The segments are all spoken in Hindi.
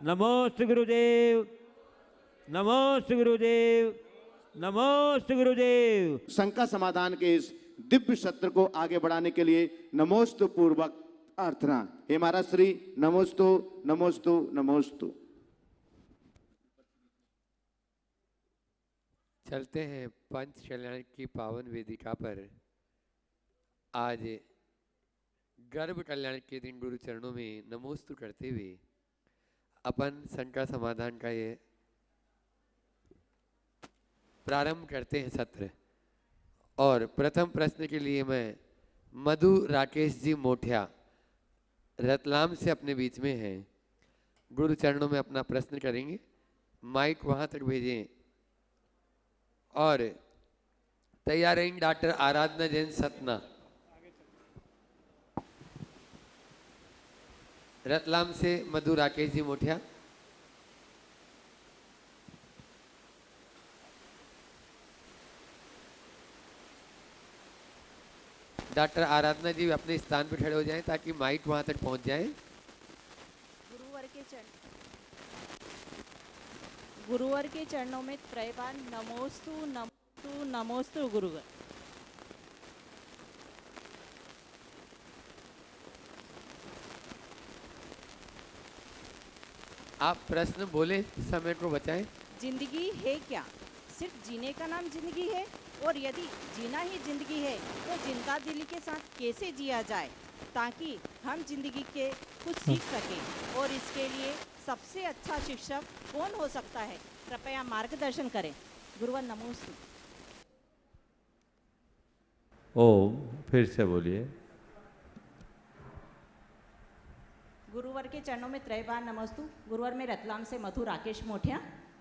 नमोस्तु गुरुदेव, नमोस्तु गुरुदेव, नमोस्तु गुरुदेव। शंका समाधान के इस दिव्य सत्र को आगे बढ़ाने के लिए नमोस्तु पूर्वक प्रार्थना। हे महाराज श्री नमोस्तु नमोस्तु नमोस्तु। चलते हैं पंच कल्याण की पावन वेदिका पर। आज गर्भ कल्याण के दिन गुरु चरणों में नमोस्तु करते हुए अपन शंका समाधान का ये प्रारंभ करते हैं सत्र। और प्रथम प्रश्न के लिए मैं मधु राकेश जी मोठिया रतलाम से अपने बीच में हैं, गुरु चरणों में अपना प्रश्न करेंगे। माइक वहां तक भेजें। और तैयार रहेंगे डॉक्टर आराधना जैन सतना रतलाम से मधु राकेश जी मोठिया। डॉक्टर आराधना जी अपने स्थान पर खड़े हो जाएं ताकि माइक वहां तक पहुंच जाए। गुरुवर के चरणों में त्रैबार नमोस्तु नमोस्तु नमोस्तु गुरुवर। आप प्रश्न बोले समय को बचाएं। जिंदगी है क्या? सिर्फ जीने का नाम जिंदगी है? और यदि जीना ही जिंदगी है तो जिंदा दिली के साथ कैसे जिया जाए ताकि हम जिंदगी के कुछ सीख सकें? और इसके लिए सबसे अच्छा शिक्षक कौन हो सकता है? कृपया मार्गदर्शन करें। गुरुवर नमोस्तु। ओम, फिर से बोलिए। गुरुवर के चरणों में त्रैबार नमोस्तु। गुरुवर में रतलाम से मधु राकेश मोठिया।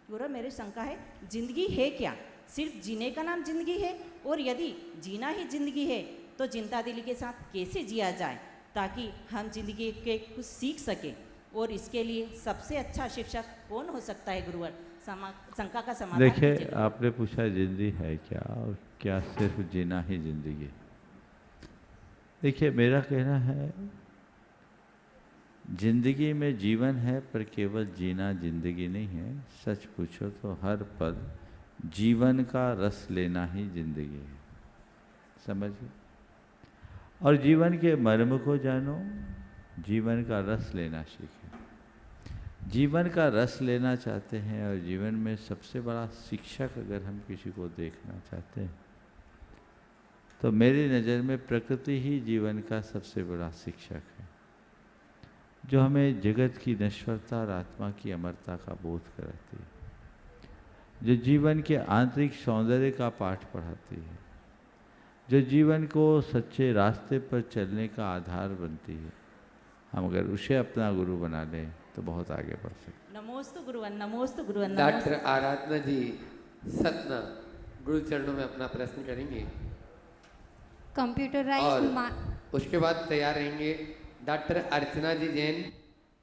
गुरुवर मेरी शंका है, जिंदगी है क्या? सिर्फ जीने का नाम जिंदगी है? और यदि जीना ही जिंदगी है तो जिंदा दिली के साथ कैसे जिया जाए ताकि हम जिंदगी के कुछ सीख सकें? और इसके लिए सबसे अच्छा शिक्षक कौन हो सकता है? गुरुवर शंका का समाधान देखिए, आपने पूछा जिंदगी है क्या और क्या सिर्फ जीना ही जिंदगी। देखिए, मेरा कहना है जिंदगी में जीवन है पर केवल जीना जिंदगी नहीं है। सच पूछो तो हर पल जीवन का रस लेना ही जिंदगी है। समझिए, और जीवन के मर्म को जानो, जीवन का रस लेना सीखें। जीवन का रस लेना चाहते हैं और जीवन में सबसे बड़ा शिक्षक अगर हम किसी को देखना चाहते हैं तो मेरी नज़र में प्रकृति ही जीवन का सबसे बड़ा शिक्षक है, जो हमें जगत की नश्वरता और आत्मा की अमरता का बोध कराती है, जो जीवन के आंतरिक सौंदर्य का पाठ पढ़ाती है, जो जीवन को सच्चे रास्ते पर चलने का आधार बनती है। हम अगर उसे अपना गुरु बना लें तो बहुत आगे बढ़ सकते। नमोस्तु गुरुवन, नमोस्तु गुरुवन। डॉक्टर आराधना जी सतना गुरु चरणों में अपना प्रश्न करेंगे। कंप्यूटराइज्ड उसके बाद तैयार रहेंगे डॉक्टर अर्चना जी जैन,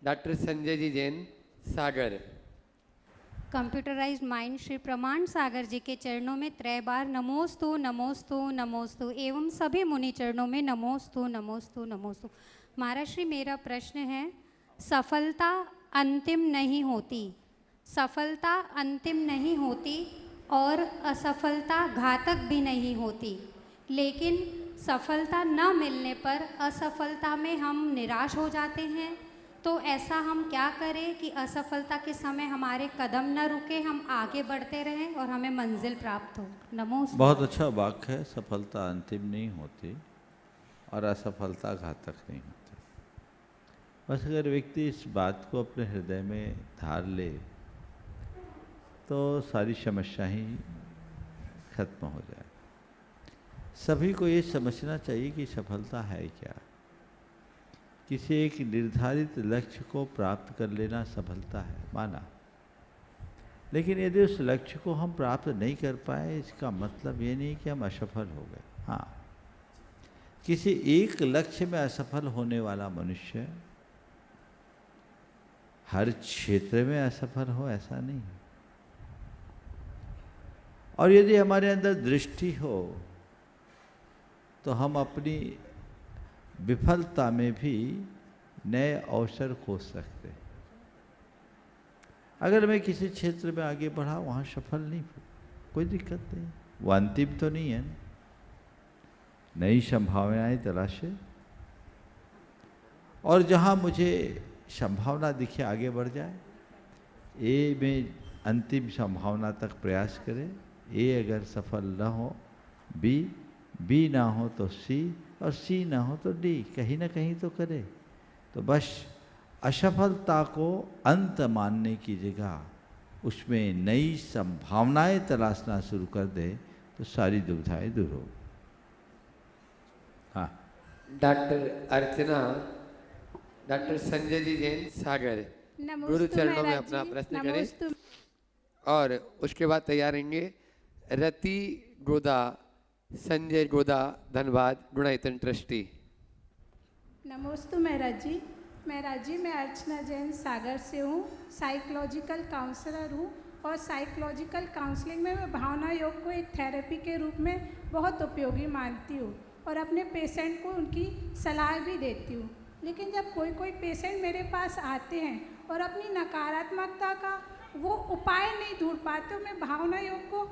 डॉक्टर संजय जी जैन सागर। कंप्यूटराइज्ड माइंड श्री प्रमाण सागर जी के चरणों में त्रैबार नमोस्तु नमोस्तु नमोस्तु एवं सभी मुनि चरणों में नमोस्तु नमोस्तु नमोस्तु। महाराज श्री, मेरा प्रश्न है, सफलता अंतिम नहीं होती, सफलता अंतिम नहीं होती और असफलता घातक भी नहीं होती, लेकिन सफलता न मिलने पर असफलता में हम निराश हो जाते हैं। तो ऐसा हम क्या करें कि असफलता के समय हमारे कदम न रुके, हम आगे बढ़ते रहें और हमें मंजिल प्राप्त हो? नमोस्तु। बहुत अच्छा वाक्य है। सफलता अंतिम नहीं होती और असफलता घातक नहीं होती। बस अगर व्यक्ति इस बात को अपने हृदय में धार ले तो सारी समस्या ही खत्म हो जाए। सभी को ये समझना चाहिए कि सफलता है क्या। किसी एक निर्धारित लक्ष्य को प्राप्त कर लेना सफलता है, माना, लेकिन यदि उस लक्ष्य को हम प्राप्त नहीं कर पाए इसका मतलब ये नहीं कि हम असफल हो गए। हाँ, किसी एक लक्ष्य में असफल होने वाला मनुष्य हर क्षेत्र में असफल हो ऐसा नहीं है। और यदि हमारे अंदर दृष्टि हो तो हम अपनी विफलता में भी नए अवसर खोज सकते हैं। अगर मैं किसी क्षेत्र में आगे बढ़ा वहाँ सफल नहीं हूँ, कोई दिक्कत नहीं, वो अंतिम तो नहीं है ना। नई संभावनाएं तलाशे और जहाँ मुझे संभावना दिखे आगे बढ़ जाए। ए में अंतिम संभावना तक प्रयास करें। ए अगर सफल न हो, बी ना हो तो सी, और सी ना हो तो डी, कहीं ना कहीं तो करे। तो बस असफलता को अंत मानने की जगह उसमें नई संभावनाएं तलाशना शुरू कर दे तो सारी दुविधाएं दूर हो। हाँ, डॉक्टर अर्चना, डॉक्टर संजय जी जैन सागर, गुरु चरणों में अपना प्रश्न करें और उसके बाद तैयार रहेंगे रति गोदा, संजय गोदा, धनबाद, गुणायतन ट्रस्टी। नमोस्तु महाराज जी। महाराज जी, मैं अर्चना जैन सागर से हूँ, साइकोलॉजिकल काउंसलर हूँ और साइकोलॉजिकल काउंसलिंग में मैं भावना योग को एक थेरेपी के रूप में बहुत उपयोगी मानती हूँ और अपने पेशेंट को उनकी सलाह भी देती हूँ। लेकिन जब कोई पेशेंट मेरे पास आते हैं और अपनी नकारात्मकता का वो उपाय नहीं ढूंढ पाते, मैं भावना योग को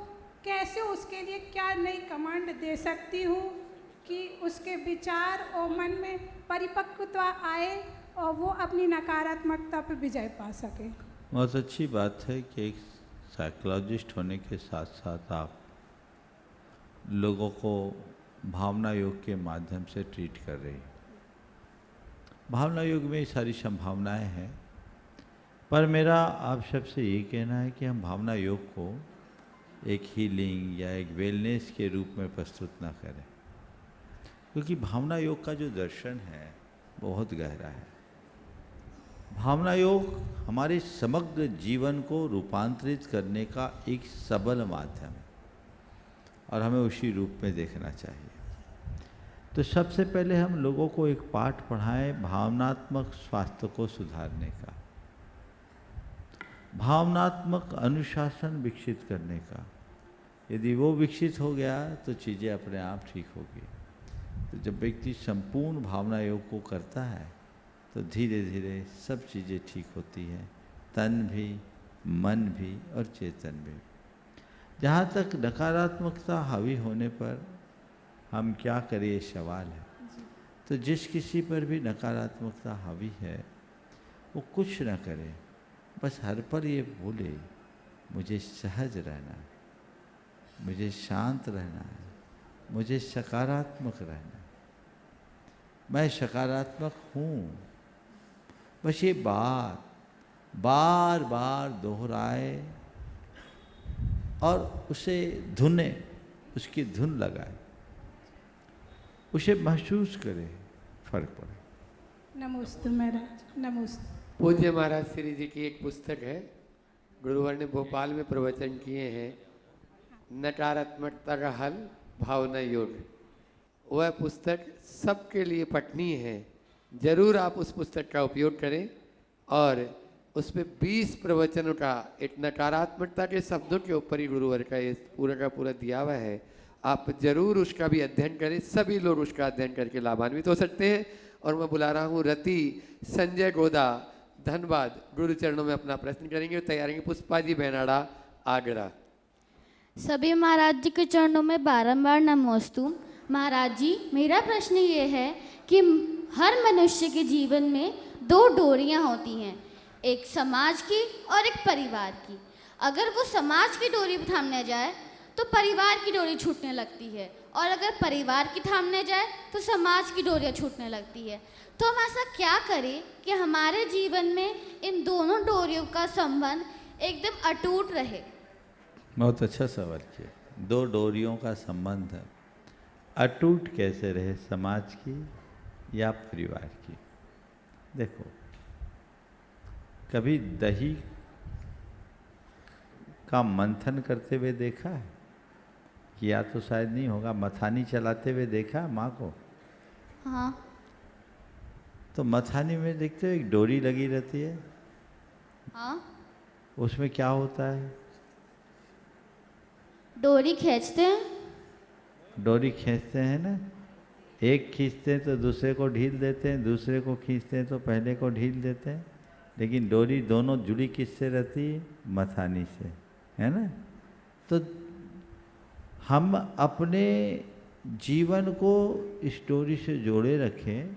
कैसे उसके लिए क्या नई कमांड दे सकती हूँ कि उसके विचार और मन में परिपक्वता आए और वो अपनी नकारात्मकता पर विजय पा सके। बहुत अच्छी बात है कि एक साइकोलॉजिस्ट होने के साथ साथ आप लोगों को भावना योग के माध्यम से ट्रीट कर रही हैं। भावना योग में सारी संभावनाएं हैं, पर मेरा आप सबसे ये कहना है कि हम भावना योग को एक हीलिंग या एक वेलनेस के रूप में प्रस्तुत ना करें, क्योंकि भावना योग का जो दर्शन है बहुत गहरा है। भावना योग हमारे समग्र जीवन को रूपांतरित करने का एक सबल माध्यम है और हमें उसी रूप में देखना चाहिए। तो सबसे पहले हम लोगों को एक पाठ पढ़ाएं भावनात्मक स्वास्थ्य को सुधारने का, भावनात्मक अनुशासन विकसित करने का। यदि वो विकसित हो गया तो चीज़ें अपने आप ठीक होगी। तो जब व्यक्ति संपूर्ण भावना योग को करता है तो धीरे धीरे सब चीज़ें ठीक होती हैं, तन भी, मन भी और चेतन भी। जहाँ तक नकारात्मकता हावी होने पर हम क्या करें ये सवाल है। तो जिस किसी पर भी नकारात्मकता हावी है वो कुछ ना करे, बस हर पर ये बोले मुझे सहज रहना है, मुझे शांत रहना है, मुझे सकारात्मक रहना है, मैं सकारात्मक हूँ। बस ये बात बार बार दोहराए और उसे धुने, उसकी धुन लगाए, उसे महसूस करे, फर्क पड़े। नमस्ते महाराज, नमस्ते। पूज्य महाराज श्री जी की एक पुस्तक है, गुरुवर ने भोपाल में प्रवचन किए हैं, नकारात्मकता का हल भावना योग। वह पुस्तक सबके लिए पठनीय है, जरूर आप उस पुस्तक का उपयोग करें और उस पर 20 प्रवचनों का एक नकारात्मकता के शब्दों के ऊपर ही गुरुवर का ये पूरा का पूरा दिया हुआ है। आप जरूर उसका भी अध्ययन करें, सभी लोग उसका अध्ययन करके लाभान्वित हो सकते हैं। और मैं बुला रहा हूँ रति संजय गोदा, धनबाद, गुरु चरणों में अपना प्रश्न करेंगे और तैयार रहेंगे पुष्पा जी बेनाड़ा, आगरा। सभी महाराज जी के चरणों में बारंबार नमोस्तु। महाराज जी, मेरा प्रश्न ये है कि हर मनुष्य के जीवन में 2 डोरियां होती हैं, एक समाज की और एक परिवार की। अगर वो समाज की डोरी थामने जाए तो परिवार की डोरी छूटने लगती है, और अगर परिवार की थामने जाए तो समाज की डोरियां छूटने लगती है। तो हम ऐसा क्या करें कि हमारे जीवन में इन दोनों डोरियों का संबंध एकदम अटूट रहे? बहुत अच्छा सवाल किया। 2 डोरियों का संबंध अटूट कैसे रहे, समाज की या परिवार की? देखो, कभी दही का मंथन करते हुए देखा है? किया तो शायद नहीं होगा। मथानी चलाते हुए देखा है माँ को? हाँ। तो मथानी में देखते हो एक डोरी लगी रहती है। हाँ। उसमें क्या होता है? डोरी खींचते हैं। डोरी खींचते हैं ना, एक खींचते हैं तो दूसरे को ढील देते हैं, दूसरे को खींचते हैं तो पहले को ढील देते हैं। लेकिन डोरी दोनों जुड़ी किससे रहती है? मथानी से, है ना। तो हम अपने जीवन को इस डोरी से जोड़े रखें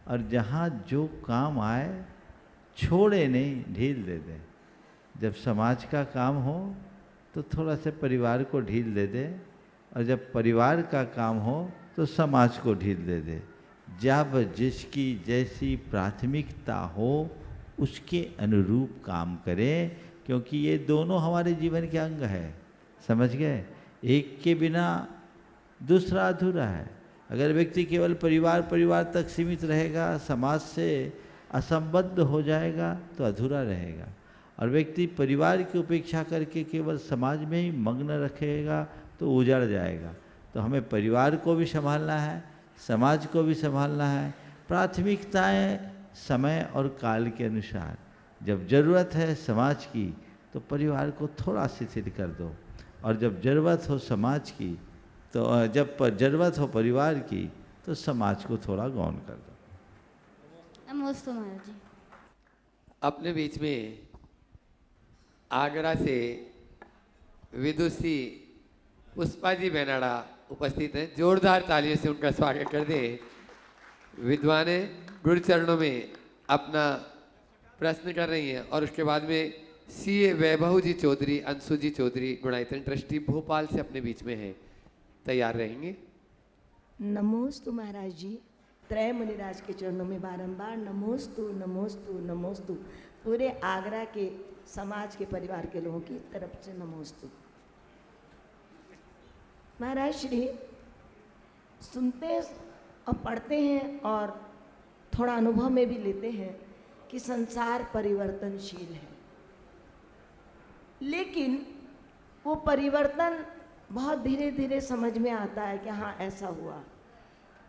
और जहाँ जो काम आए छोड़े नहीं, ढील दे दें। जब समाज का काम हो तो थोड़ा सा परिवार को ढील दे दे, और जब परिवार का काम हो तो समाज को ढील दे दे। जब जिसकी जैसी प्राथमिकता हो उसके अनुरूप काम करें, क्योंकि ये दोनों हमारे जीवन के अंग है, समझ गए। एक के बिना दूसरा अधूरा है। अगर व्यक्ति केवल परिवार तक सीमित रहेगा, समाज से असंबद्ध हो जाएगा तो अधूरा रहेगा। और व्यक्ति परिवार की उपेक्षा करके केवल समाज में ही मग्न रखेगा तो उजड़ जाएगा। तो हमें परिवार को भी संभालना है, समाज को भी संभालना है। प्राथमिकताएं समय और काल के अनुसार, जब ज़रूरत है समाज की तो परिवार को थोड़ा शिथिल कर दो, और जब ज़रूरत हो समाज की तो जब ज़रूरत हो परिवार की तो समाज को थोड़ा गौण कर दो। नमस्ते महाराज जी। अपने बीच में आगरा से विदुषी पुष्पा जी बेनाड़ा उपस्थित हैं। जोरदार तालियों से उनका स्वागत कर दें। विद्वाने गुरु चरणों में अपना प्रश्न कर रही हैं, और उसके बाद में सीए वैभव जी चौधरी, अंशु जी चौधरी, गुणायतन ट्रस्टी भोपाल से अपने बीच में हैं, तैयार रहेंगे। नमोस्तु महाराज जी। त्रय मुनिराज के चरणों में बारंबार नमोस्तु नमोस्तु नमोस्तु। पूरे आगरा के समाज के परिवार के लोगों की तरफ से नमोस्तु। महाराज श्री, सुनते और पढ़ते हैं और थोड़ा अनुभव में भी लेते हैं कि संसार परिवर्तनशील है, लेकिन वो परिवर्तन बहुत धीरे धीरे समझ में आता है कि हाँ ऐसा हुआ।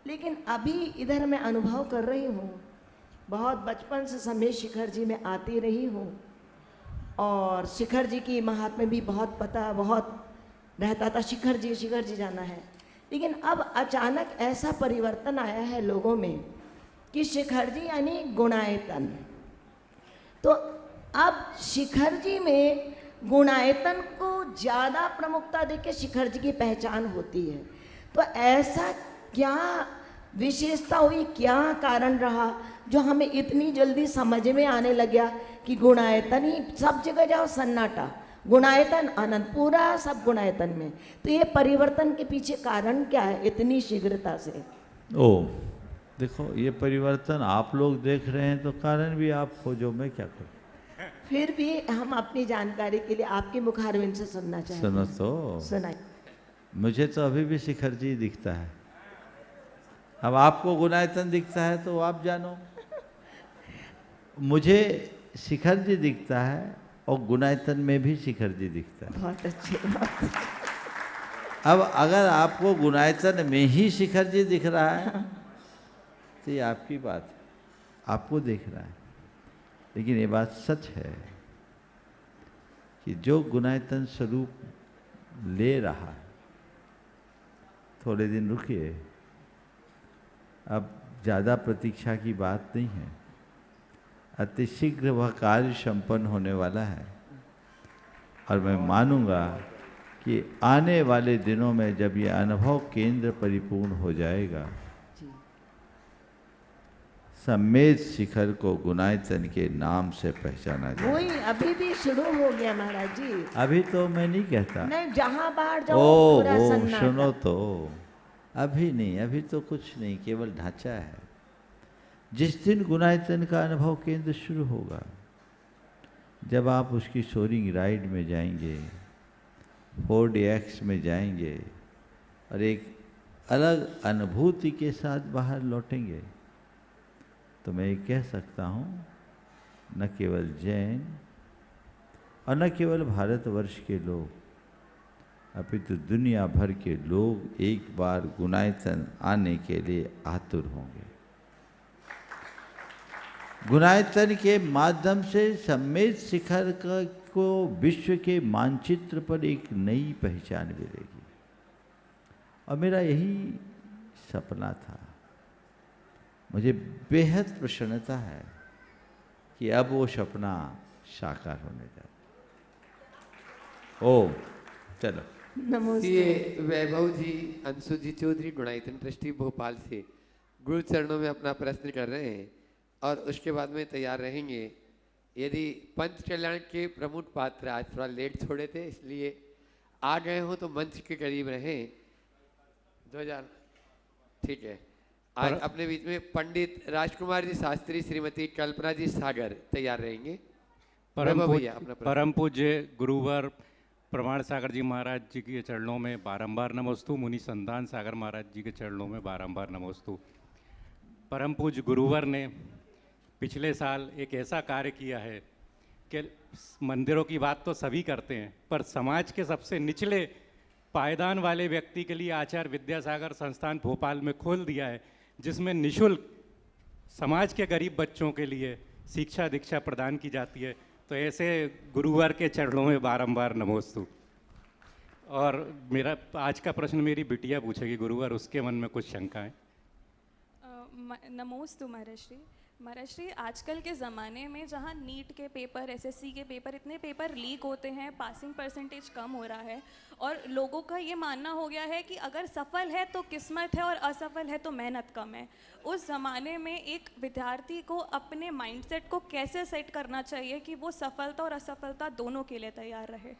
लेकिन अभी इधर मैं अनुभव कर रही हूँ, बहुत बचपन से समय शिखर जी में आती रही हूँ, और शिखर जी की महात्म्य भी बहुत पता, बहुत रहता था, शिखर जी जाना है। लेकिन अब अचानक ऐसा परिवर्तन आया है लोगों में कि शिखर जी यानी गुणायतन। तो अब शिखर जी में गुणायतन को ज़्यादा प्रमुखता देके शिखर जी की पहचान होती है। तो ऐसा क्या विशेषता हुई, क्या कारण रहा जो हमें इतनी जल्दी समझ में आने लगा कि गुणायतन ही सब जगह जाओ सन्नाटा, गुणायतन आनंद, पूरा सब गुणायतन में। तो ये परिवर्तन के पीछे कारण क्या है इतनी शीघ्रता से? ओ देखो, ये परिवर्तन आप लोग देख रहे हैं तो कारण भी आप खोजो, मैं क्या करूं। फिर भी हम अपनी जानकारी के लिए आपके मुखारविंद से सुनना चाहते हैं। सुनो तो, सुनाइए। मुझे तो अभी भी शिखर जी दिखता है। अब आपको गुणायतन दिखता है तो आप जानो। मुझे शिखर जी दिखता है और गुणायतन में भी शिखर जी दिखता है। बहुत अच्छी बात। अब अगर आपको गुणायतन में ही शिखर जी दिख रहा है तो ये आपकी बात है, आपको दिख रहा है। लेकिन ये बात सच है कि जो गुणायतन स्वरूप ले रहा है, थोड़े दिन रुकिए, अब ज़्यादा प्रतीक्षा की बात नहीं है। अतिशीघ्र वह कार्य संपन्न होने वाला है, और मैं मानूंगा कि आने वाले दिनों में जब ये अनुभव केंद्र परिपूर्ण हो जाएगा, सम्मेद शिखर को गुणायतन के नाम से पहचाना जाए। वही अभी भी शुरू हो गया महाराज जी। अभी तो मैं नहीं कहता। नहीं, जहाँ बाहर जाओ ओ पूरा सन्नाटा। सुनो तो, अभी नहीं, अभी तो कुछ नहीं, केवल ढांचा है। जिस दिन गुणायतन का अनुभव केंद्र शुरू होगा, जब आप उसकी सोरिंग राइड में जाएंगे, 4DX में जाएंगे और एक अलग अनुभूति के साथ बाहर लौटेंगे, तो मैं ये कह सकता हूँ, न केवल जैन और न केवल भारतवर्ष के लोग, अपितु दुनिया भर के लोग एक बार गुणायतन आने के लिए आतुर होंगे। गुणायतन के माध्यम से सम्मेद शिखर को विश्व के मानचित्र पर एक नई पहचान मिलेगी। और मेरा यही सपना था। मुझे बेहद प्रसन्नता है कि अब वो सपना साकार होने जा रहा। ओ चलो। नमस्ते। ये वैभव जी, अंशु जी चौधरी, गुणायतन ट्रस्टी भोपाल से गुरु चरणों में अपना प्रश्न कर रहे हैं और उसके बाद में तैयार रहेंगे। यदि पंच कल्याण के प्रमुख पात्र आज थोड़ा लेट छोड़े थे, इसलिए आ गए हो तो मंच के करीब रहें। 2000 ठीक है। आज अपने बीच में पंडित राजकुमार जी शास्त्री, श्रीमती कल्पना जी सागर तैयार रहेंगे। परम पूज्य गुरुवर प्रमाण सागर जी महाराज जी के चरणों में बारंबार नमोस्तु। मुनि संतान सागर महाराज जी के चरणों में बारंबार नमोस्तु। परम पूज्य गुरुवर ने पिछले साल एक ऐसा कार्य किया है कि मंदिरों की बात तो सभी करते हैं, पर समाज के सबसे निचले पायदान वाले व्यक्ति के लिए आचार्य विद्यासागर संस्थान भोपाल में खोल दिया है, जिसमें निःशुल्क समाज के गरीब बच्चों के लिए शिक्षा दीक्षा प्रदान की जाती है। तो ऐसे गुरुवर के चरणों में बारंबार नमोस्तु। और मेरा आज का प्रश्न मेरी बिटिया पूछेगी गुरुवर, उसके मन में कुछ शंकाएं। नमोस्तु महाराज श्री, आजकल के ज़माने में जहाँ नीट के पेपर, एसएससी के पेपर, इतने पेपर लीक होते हैं, पासिंग परसेंटेज कम हो रहा है और लोगों का ये मानना हो गया है कि अगर सफल है तो किस्मत है और असफल है तो मेहनत कम है। उस ज़माने में एक विद्यार्थी को अपने माइंडसेट को कैसे सेट करना चाहिए कि वो सफलता और असफलता दोनों के लिए तैयार रहे?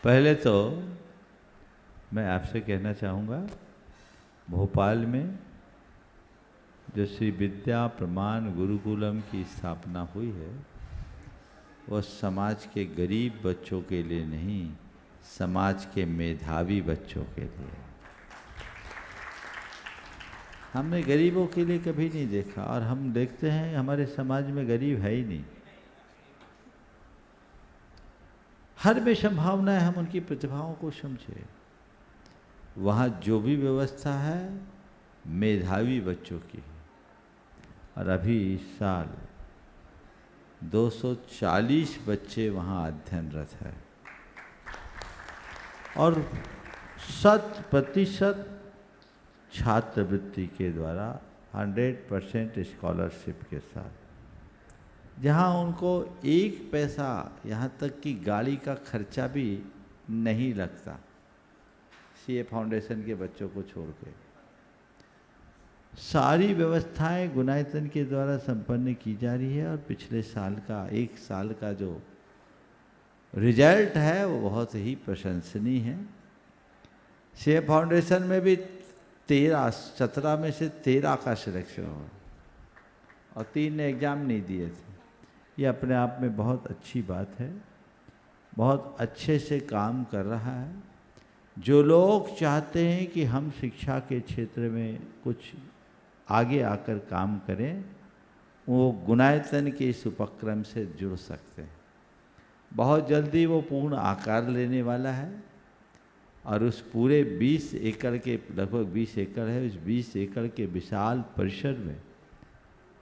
पहले तो मैं आपसे कहना चाहूँगा, भोपाल में जो श्री विद्या प्रमाण गुरुकुलम की स्थापना हुई है, वह समाज के गरीब बच्चों के लिए नहीं, समाज के मेधावी बच्चों के लिए। हमने गरीबों के लिए कभी नहीं देखा, और हम देखते हैं हमारे समाज में गरीब है ही नहीं। हर में संभावना है, हम उनकी प्रतिभाओं को समझे। वहाँ जो भी व्यवस्था है मेधावी बच्चों की है, और अभी इस साल 240 बच्चे वहाँ अध्ययनरत है और 100% छात्रवृत्ति के द्वारा 100% स्कॉलरशिप के साथ, जहाँ उनको एक पैसा, यहाँ तक कि गाड़ी का खर्चा भी नहीं लगता, सीए फाउंडेशन के बच्चों को छोड़ के। सारी व्यवस्थाएं गुणायतन के द्वारा संपन्न की जा रही है, और पिछले साल का, एक साल का जो रिजल्ट है वो बहुत ही प्रशंसनीय है। सीए फाउंडेशन में भी 17 में से 13 का सिलेक्शन हुआ और 3 ने एग्ज़ाम नहीं दिए थे। ये अपने आप में बहुत अच्छी बात है, बहुत अच्छे से काम कर रहा है। जो लोग चाहते हैं कि हम शिक्षा के क्षेत्र में कुछ आगे आकर काम करें, वो गुणायतन के इस उपक्रम से जुड़ सकते हैं। बहुत जल्दी वो पूर्ण आकार लेने वाला है, और उस पूरे 20 एकड़ के, लगभग 20 एकड़ है, उस 20 एकड़ के विशाल परिसर में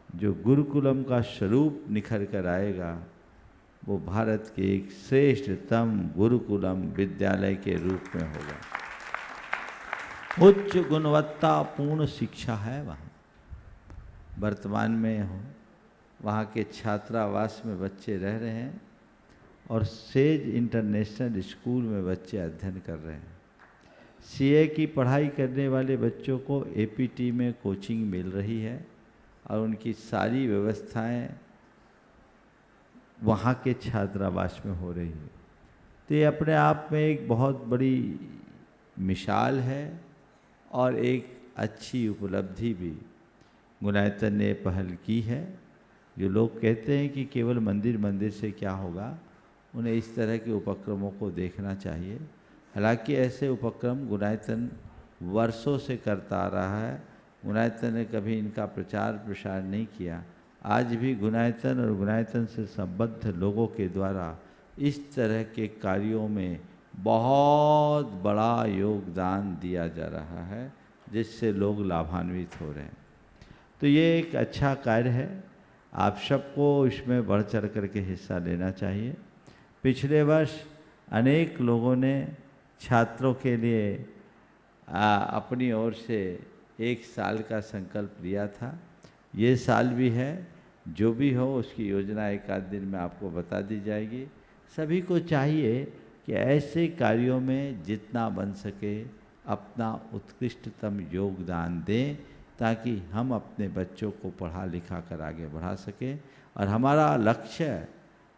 जो गुरुकुलम का स्वरूप निखर कर आएगा, वो भारत के एक श्रेष्ठतम गुरुकुलम विद्यालय के रूप में होगा। उच्च गुणवत्तापूर्ण शिक्षा है वहाँ। वर्तमान में वहाँ के छात्रावास में बच्चे रह रहे हैं, और सेज इंटरनेशनल स्कूल में बच्चे अध्ययन कर रहे हैं। सीए की पढ़ाई करने वाले बच्चों को एपीटी में कोचिंग मिल रही है, और उनकी सारी व्यवस्थाएं वहाँ के छात्रावास में हो रही है। तो ये अपने आप में एक बहुत बड़ी मिसाल है, और एक अच्छी उपलब्धि भी गुणायतन ने पहल की है। जो लोग कहते हैं कि केवल मंदिर से क्या होगा, उन्हें इस तरह के उपक्रमों को देखना चाहिए। हालांकि ऐसे उपक्रम गुणायतन वर्षों से करता आ रहा है, गुणायतन ने कभी इनका प्रचार प्रसार नहीं किया। आज भी गुणायतन और गुणायतन से संबद्ध लोगों के द्वारा इस तरह के कार्यों में बहुत बड़ा योगदान दिया जा रहा है, जिससे लोग लाभान्वित हो रहे हैं। तो ये एक अच्छा कार्य है, आप सबको इसमें बढ़ चढ़ करके हिस्सा लेना चाहिए। पिछले वर्ष अनेक लोगों ने छात्रों के लिए अपनी ओर से 1 साल का संकल्प लिया था। ये साल भी है, जो भी हो उसकी योजना एक आध दिन में आपको बता दी जाएगी। सभी को चाहिए कि ऐसे कार्यों में जितना बन सके अपना उत्कृष्टतम योगदान दें, ताकि हम अपने बच्चों को पढ़ा लिखा कर आगे बढ़ा सकें। और हमारा लक्ष्य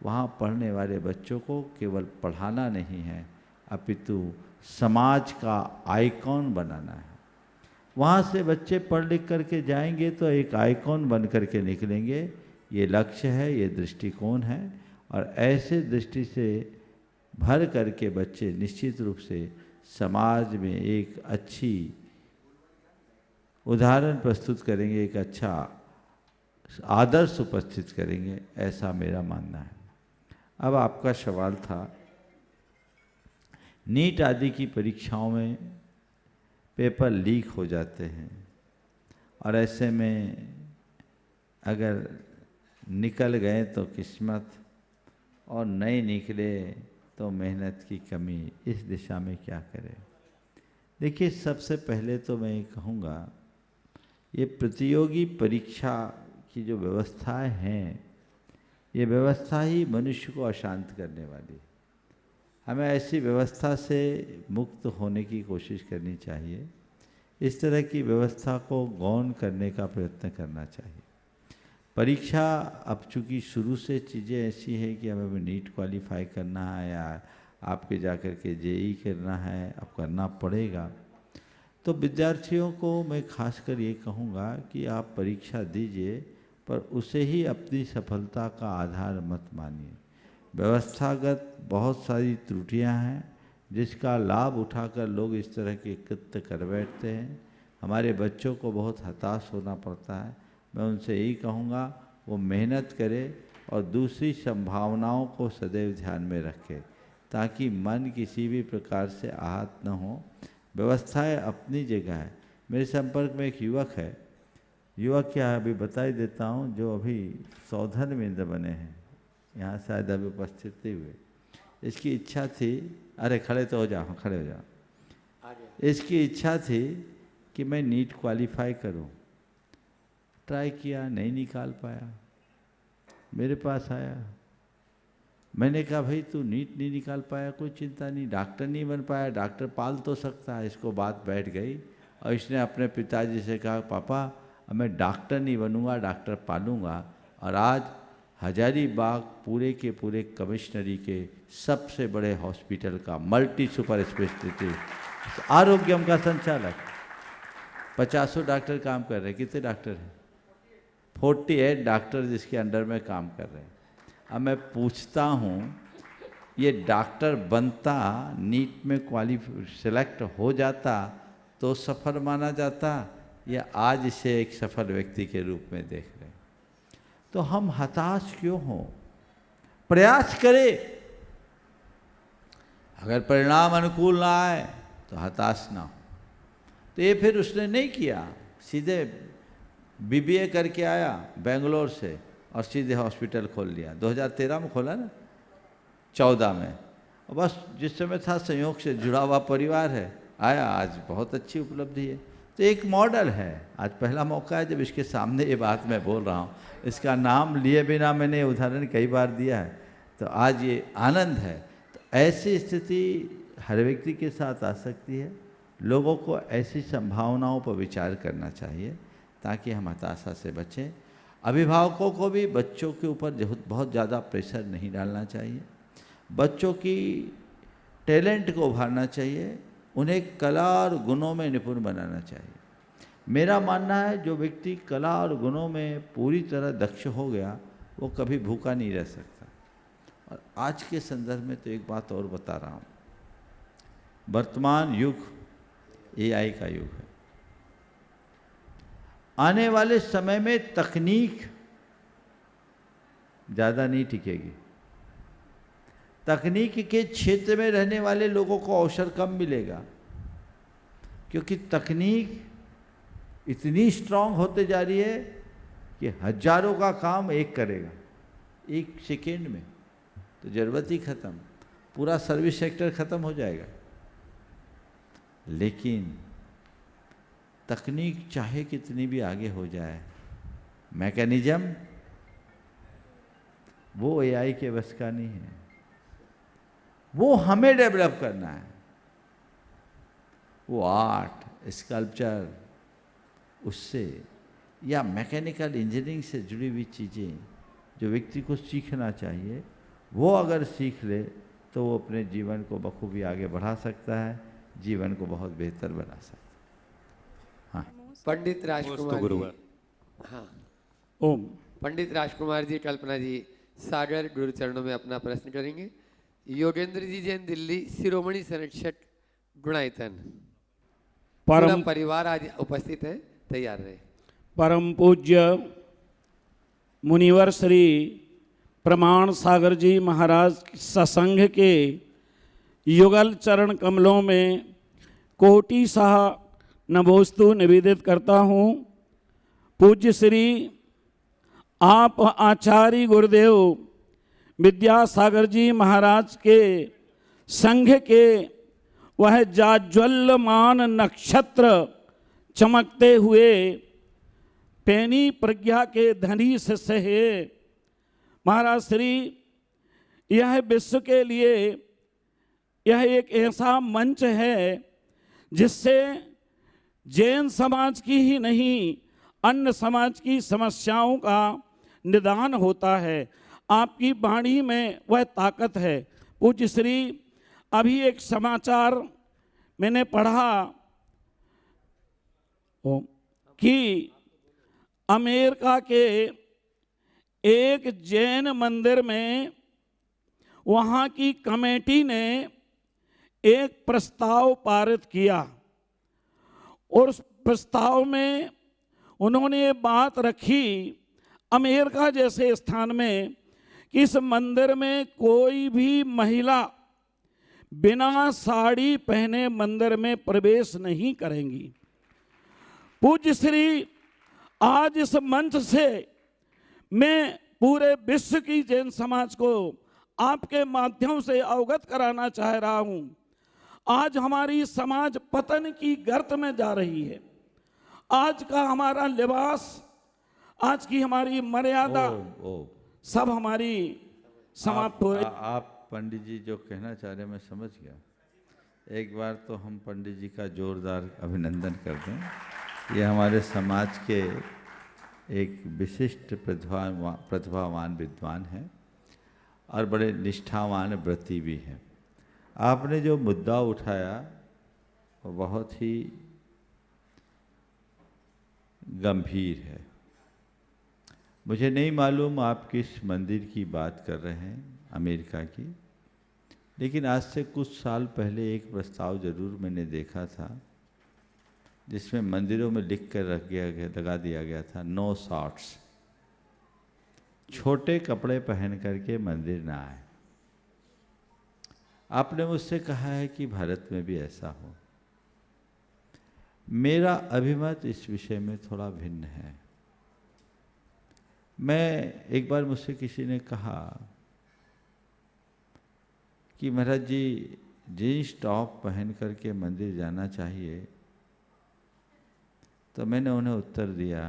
वहाँ पढ़ने वाले बच्चों को केवल पढ़ाना नहीं है, अपितु समाज का आइकॉन बनाना है। वहाँ से बच्चे पढ़ लिख करके जाएंगे तो एक आइकॉन बन करके निकलेंगे। ये लक्ष्य है, ये दृष्टिकोण है। और ऐसे दृष्टि से भर करके बच्चे निश्चित रूप से समाज में एक अच्छी उदाहरण प्रस्तुत करेंगे, एक अच्छा आदर्श उपस्थित करेंगे, ऐसा मेरा मानना है। अब आपका सवाल था, नीट आदि की परीक्षाओं में पेपर लीक हो जाते हैं और ऐसे में अगर निकल गए तो किस्मत और नहीं निकले तो मेहनत की कमी, इस दिशा में क्या करें? देखिए, सबसे पहले तो मैं ये कहूँगा, ये प्रतियोगी परीक्षा की जो व्यवस्थाएं हैं, ये व्यवस्था ही मनुष्य को अशांत करने वाली। हमें ऐसी व्यवस्था से मुक्त होने की कोशिश करनी चाहिए। इस तरह की व्यवस्था को गौण करने का प्रयत्न करना चाहिए। परीक्षा अब चूँकि शुरू से चीज़ें ऐसी है कि हमें नीट क्वालिफाई करना है या आपके जाकर के जेई करना है, अब करना पड़ेगा। तो विद्यार्थियों को मैं खासकर ये कहूँगा कि आप परीक्षा दीजिए, पर उसे ही अपनी सफलता का आधार मत मानिए। व्यवस्थागत बहुत सारी त्रुटियां हैं जिसका लाभ उठाकर लोग इस तरह के कृत्य कर बैठते हैं। हमारे बच्चों को बहुत हताश होना पड़ता है। मैं उनसे यही कहूँगा, वो मेहनत करे और दूसरी संभावनाओं को सदैव ध्यान में रखे, ताकि मन किसी भी प्रकार से आहत न हो। व्यवस्थाएं अपनी जगह है। मेरे संपर्क में एक युवक है, युवक क्या है अभी बता ही देता हूँ, जो अभी सौधन में बने हैं, यहाँ शायद अभी उपस्थित नहीं हुए। इसकी इच्छा थी, अरे खड़े तो हो जाओ, खड़े हो जाओ। इसकी इच्छा थी कि मैं नीट क्वालिफाई करूं। ट्राई किया, नहीं निकाल पाया, मेरे पास आया। मैंने कहा, भाई तू नीट नहीं निकाल पाया, कोई चिंता नहीं, डॉक्टर नहीं बन पाया, डॉक्टर पाल तो सकता है। इसको बात बैठ गई और इसने अपने पिताजी से कहा, पापा अब मैं डॉक्टर नहीं बनूंगा, डॉक्टर पालूंगा। और आज हजारीबाग पूरे के पूरे कमिश्नरी के सबसे बड़े हॉस्पिटल का मल्टी सुपर स्पेशलिटी आरोग्यम का संचालक, 50 डॉक्टर काम कर रहे हैं। कितने डॉक्टर हैं? 48 डॉक्टर जिसके अंडर में काम कर रहे हैं। अब मैं पूछता हूँ, ये डॉक्टर बनता, नीट में सेलेक्ट हो जाता तो सफल माना जाता, या आज इसे एक सफल व्यक्ति के रूप में देख रहे हैं? तो हम हताश क्यों हों? प्रयास करें। अगर परिणाम अनुकूल ना आए तो हताश ना हो। तो ये फिर उसने नहीं किया, सीधे बीबीए करके आया बेंगलोर से और सीधे हॉस्पिटल खोल लिया। 2013 में खोला ना, 14 में। और बस जिस समय था संयोग से जुड़ा हुआ परिवार है, आया, आज बहुत अच्छी उपलब्धि है। तो एक मॉडल है। आज पहला मौका है जब इसके सामने ये बात मैं बोल रहा हूँ। इसका नाम लिए बिना मैंने उदाहरण कई बार दिया है, तो आज ये आनंद है। तो ऐसी स्थिति हर व्यक्ति के साथ आ सकती है। लोगों को ऐसी संभावनाओं पर विचार करना चाहिए ताकि हम हताशा से बचें। अभिभावकों को भी बच्चों के ऊपर बहुत ज़्यादा प्रेशर नहीं डालना चाहिए। बच्चों की टैलेंट को उभारना चाहिए, उन्हें कला और गुणों में निपुण बनाना चाहिए। मेरा मानना है, जो व्यक्ति कला और गुणों में पूरी तरह दक्ष हो गया वो कभी भूखा नहीं रह सकता। और आज के संदर्भ में तो एक बात और बता रहा हूँ, वर्तमान युग एआई का युग है। आने वाले समय में तकनीक ज़्यादा नहीं टिकेगी। तकनीक के क्षेत्र में रहने वाले लोगों को अवसर कम मिलेगा, क्योंकि तकनीक इतनी स्ट्रांग होते जा रही है कि हजारों का काम एक करेगा, 1 सेकेंड में। तो ज़रूरत ही ख़त्म। पूरा सर्विस सेक्टर खत्म हो जाएगा। लेकिन तकनीक चाहे कितनी भी आगे हो जाए, मैकेनिज्म वो एआई के बस का नहीं है, वो हमें डेवलप करना है। वो आर्ट, स्कल्पचर, उससे या मैकेनिकल इंजीनियरिंग से जुड़ी हुई चीज़ें जो व्यक्ति को सीखना चाहिए, वो अगर सीख ले तो वो अपने जीवन को बखूबी आगे बढ़ा सकता है, जीवन को बहुत बेहतर बना सकता है। हाँ, पंडित राजकुमार गुरुवर। हाँ, ओम। पंडित राजकुमार जी, कल्पना जी सागर गुरु चरणों में अपना प्रश्न करेंगे। योगेंद्र जी जैन दिल्ली, शिरोमणि संरक्षक गुणायतन, पूरा परिवार आज उपस्थित है, तैयार रहे। परम पूज्य मुनिवर श्री प्रमाण सागर जी महाराज सत्संग के युगल चरण कमलों में कोटि सह नमोस्तु निवेदित करता हूँ। पूज्य श्री आप आचार्य गुरुदेव विद्यासागर जी महाराज के संघ के वह जाज्वल्यमान नक्षत्र चमकते हुए पैनी प्रज्ञा के धनी शिष्य है। महाराज श्री, यह विश्व के लिए यह एक ऐसा मंच है जिससे जैन समाज की ही नहीं अन्य समाज की समस्याओं का निदान होता है। आपकी वाणी में वह ताकत है। पूज्य श्री, अभी एक समाचार मैंने पढ़ा कि अमेरिका के एक जैन मंदिर में वहाँ की कमेटी ने एक प्रस्ताव पारित किया और उस प्रस्ताव में उन्होंने ये बात रखी अमेरिका जैसे स्थान में कि इस मंदिर में कोई भी महिला बिना साड़ी पहने मंदिर में प्रवेश नहीं करेंगी। पूज्य श्री, आज इस मंच से मैं पूरे विश्व की जैन समाज को आपके माध्यम से अवगत कराना चाह रहा हूं। आज हमारी समाज पतन की गर्त में जा रही है। आज का हमारा लिबास, आज की हमारी मर्यादा सब हमारी समाप्त हो रही। आप पंडित जी जो कहना चाह रहे हैं मैं समझ गया। एक बार तो हम पंडित जी का जोरदार अभिनंदन कर दें। ये हमारे समाज के एक विशिष्ट प्रतिभावान विद्वान हैं और बड़े निष्ठावान व्रती भी हैं। आपने जो मुद्दा उठाया वो बहुत ही गंभीर है। मुझे नहीं मालूम आप किस मंदिर की बात कर रहे हैं अमेरिका की, लेकिन आज से कुछ साल पहले एक प्रस्ताव जरूर मैंने देखा था जिसमें मंदिरों में लिख कर लगा दिया गया था नो शॉर्ट्स, छोटे कपड़े पहन करके मंदिर ना आए। आपने मुझसे कहा है कि भारत में भी ऐसा हो। मेरा अभिमत इस विषय में थोड़ा भिन्न है। मैं एक बार मुझसे किसी ने कहा कि महाराज जी जीन्स टॉप पहन करके मंदिर जाना चाहिए, तो मैंने उन्हें उत्तर दिया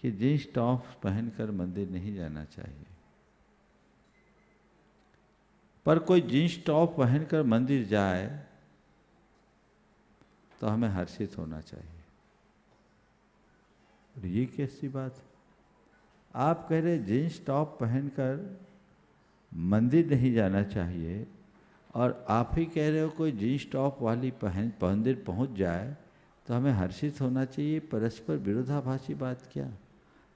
कि जीन्स टॉप पहनकर मंदिर नहीं जाना चाहिए, पर कोई जीन्स टॉप पहनकर मंदिर जाए तो हमें हर्षित होना चाहिए। और ये कैसी बात है? आप कह रहे जीन्स टॉप पहनकर मंदिर नहीं जाना चाहिए और आप ही कह रहे हो कोई जीन्स टॉप वाली मंदिर पहुंच जाए तो हमें हर्षित होना चाहिए। परस्पर विरोधाभासी बात क्या?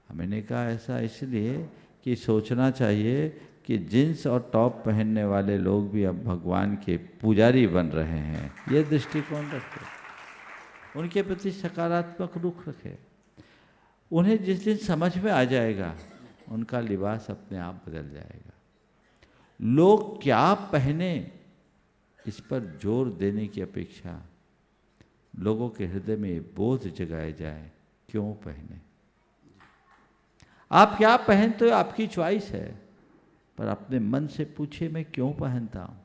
मैंने कहा ऐसा इसलिए कि सोचना चाहिए कि जीन्स और टॉप पहनने वाले लोग भी अब भगवान के पुजारी बन रहे हैं। ये दृष्टिकोण रखें, उनके प्रति सकारात्मक रुख रखें। उन्हें जिस दिन समझ में आ जाएगा उनका लिबास अपने आप बदल जाएगा। लोग क्या पहने इस पर जोर देने की अपेक्षा लोगों के हृदय में बोध जगाया जाए क्यों पहने। आप क्या पहनते हो आपकी चॉइस है, पर अपने मन से पूछिए मैं क्यों पहनता हूँ।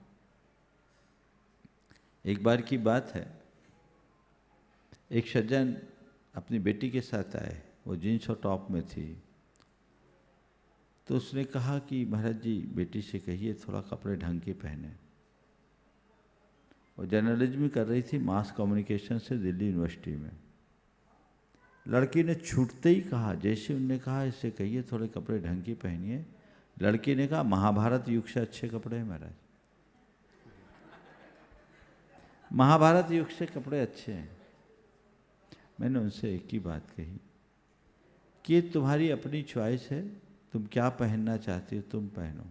एक बार की बात है, एक सज्जन अपनी बेटी के साथ आए, वो जीन्स और टॉप में थी। तो उसने कहा कि महाराज जी बेटी से कहिए थोड़ा कपड़े ढंग के पहने। वो जर्नलिज्म कर रही थी मास कम्युनिकेशन से दिल्ली यूनिवर्सिटी में। लड़की ने छूटते ही कहा, जैसे उनने कहा इससे कहिए थोड़े कपड़े ढंग के पहनिए, लड़की ने कहा महाभारत युग से अच्छे कपड़े हैं महाराज, महाभारत युग से कपड़े अच्छे हैं। मैंने उनसे एक ही बात कही कि तुम्हारी अपनी चॉइस है, तुम क्या पहनना चाहती हो तुम पहनो,